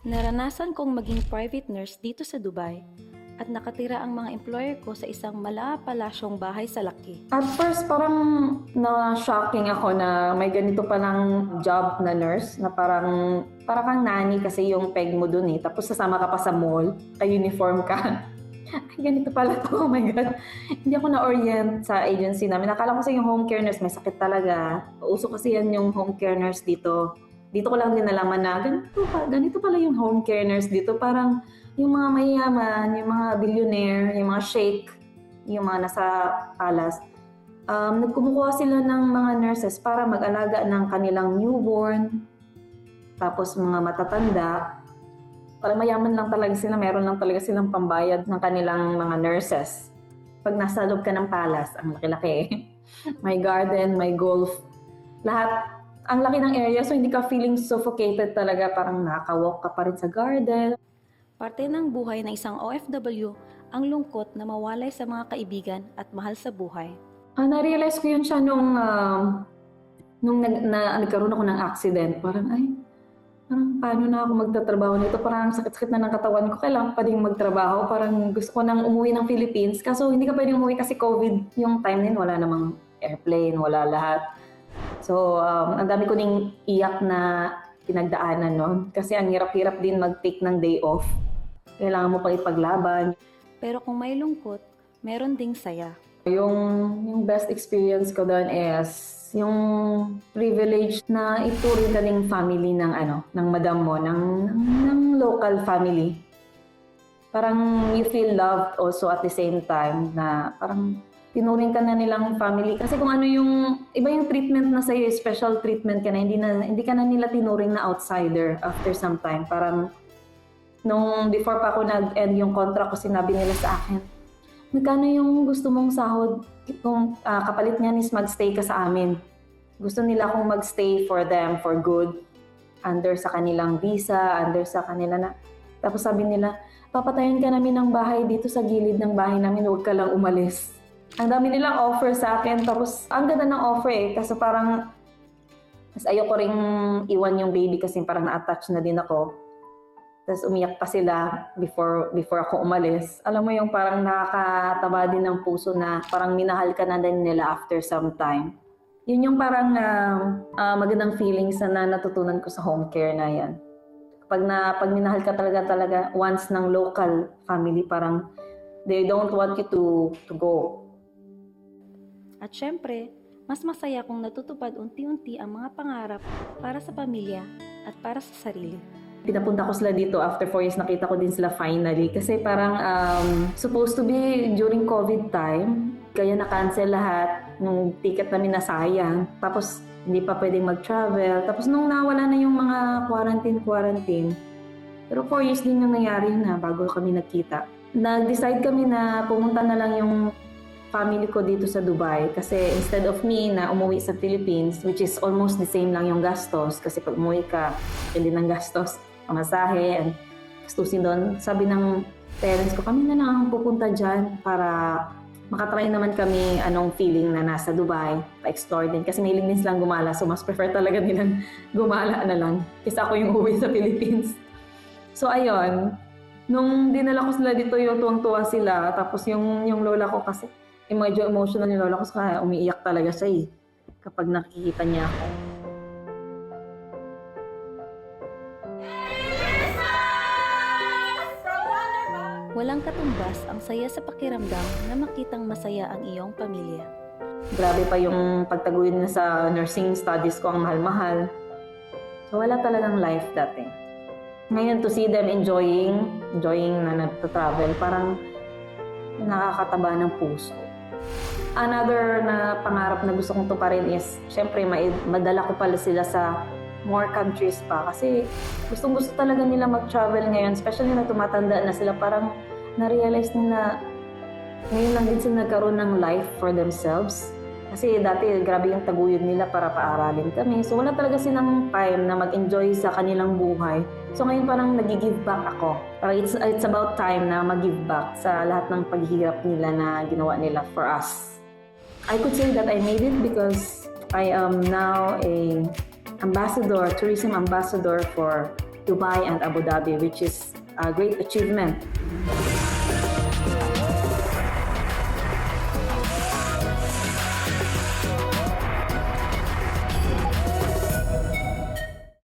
Naranasan kong maging private nurse dito sa Dubai at nakatira ang mga employer ko sa isang malapalasyong bahay sa Laki. At first, parang na-shocking ako na may ganito palang job na nurse na parang kang nanny kasi yung peg mo dun eh. Tapos sasama ka pa sa mall, ka-uniform ka. Ay, ganito pala to. Oh my God. Hindi ako na-orient sa agency namin. Nakala ko sa yung home care nurse, may sakit talaga. Uso kasi yan yung home care nurse dito. Dito ko lang din nalaman na ganito pala yung home care nurse dito. Parang yung mga mayayaman, yung mga billionaire, yung mga sheikh, yung mga nasa palace, nagkumukuha sila ng mga nurses para mag-alaga ng kanilang newborn, tapos mga matatanda. Parang mayaman lang talaga sila, meron lang talaga silang pambayad ng kanilang mga nurses. Pag nasa loob ka ng palace, ang laki-laki. May garden, may golf, lahat. Ang laki ng area, so hindi ka feeling suffocated talaga, parang nakaka-walk ka pa rin sa garden. Parte ng buhay ng isang OFW ang lungkot na mawalay sa mga kaibigan at mahal sa buhay. Na-realize ko yun siya nung nagkaroon ako ng accident. Parang paano na ako magtatrabaho nito? Parang sakit-sakit na ng katawan ko. Kailangan pa din magtrabaho. Parang gusto ko nang umuwi ng Philippines. Kaso hindi ka pwedeng umuwi kasi COVID. Yung time din, wala namang airplane, wala lahat. So, ang dami ko ning iyak na pinagdaanan noon. Kasi ang hirap-hirap din mag-take ng day off. Kailangan mo pa ipaglaban. Pero kung may lungkot, meron ding saya. Yung best experience ko doon is yung privilege na ituring ka ng family ng madam mo, ng local family. Parang you feel loved also at the same time na parang tinuring ka na nilang family. Kasi kung ano yung iba yung treatment na sa'yo, special treatment ka na, hindi ka na nila tinuring na outsider after some time. Parang nung before pa ako nag-end yung contract ko, sinabi nila sa akin, magkano yung gusto mong sahod kung kapalit niyan is magstay ka sa amin. Gusto nila akong magstay for them for good, under sa kanilang visa, under sa kanila na. Tapos sabi nila, papatayin ka namin ng bahay dito sa gilid ng bahay namin, huwag ka lang umalis. Ang dami nilang offer sa akin, tapos ang ganda ng offer eh, kasi parang mas ayoko ring iwan yung baby kasi parang na-attach na din ako. Tapos umiyak pa sila before ako umalis. Alam mo yung parang nakakataba din ng puso na parang minahal ka na din nila after some time. Yun yung parang magandang feelings na natutunan ko sa home care na yan. Pag minahal ka talaga once ng local family, parang they don't want you to go. At syempre, mas masaya kung natutupad unti-unti ang mga pangarap para sa pamilya at para sa sarili. Pinapunta ko sila dito after 4 years, nakita ko din sila finally. Kasi parang supposed to be during COVID time, kaya na-cancel lahat, nung ticket namin nasayang. Tapos hindi pa pwedeng mag-travel. Tapos nung nawala na yung mga quarantine, pero 4 years din yung nangyari na bago kami nagkita. Nag-decide kami na pumunta na lang yung family ko dito sa Dubai kasi instead of me na umuwi sa Philippines, which is almost the same lang yung gastos kasi pag umuwi ka, hindi ng gastos, pamasahe, and gastusin doon. Sabi ng parents ko, kami na lang ang pupunta dyan para makatry naman kami anong feeling na nasa Dubai, pa-explore din. Kasi mahilig din silang gumala, so mas prefer talaga nilang gumala na lang kaysa ako yung uwi sa Philippines. So ayun, nung dinala ko sila dito, yung tuwang-tuwa sila, tapos yung lola ko kasi, medyo emotional yung lola ko, kaya umiiyak talaga siya kapag nakikita niya ako. Walang katumbas ang saya sa pakiramdam na makitang masaya ang iyong pamilya. Grabe pa yung pagtaguyod na sa nursing studies ko, ang mahal-mahal. So wala talagang life dati. Ngayon to see them enjoying na nagta-travel, parang nakakataba ng puso. Another na pangarap na gusto kong tuparin is, syempre, madala ko pala sila sa more countries pa. Kasi gustong-gusto talaga nila mag-travel ngayon, especially na tumatanda na sila, parang na-realize nila ngayon lang din sila nagkaroon ng life for themselves. Kasi dati, grabe yung taguyod nila para paaralin kami. So wala talaga silang time na mag-enjoy sa kanilang buhay. So ngayon parang nag-give back ako. Parang it's about time na mag-give back sa lahat ng paghihirap nila na ginawa nila for us. I could say that I made it because I am now a tourism ambassador for Dubai and Abu Dhabi, which is a great achievement.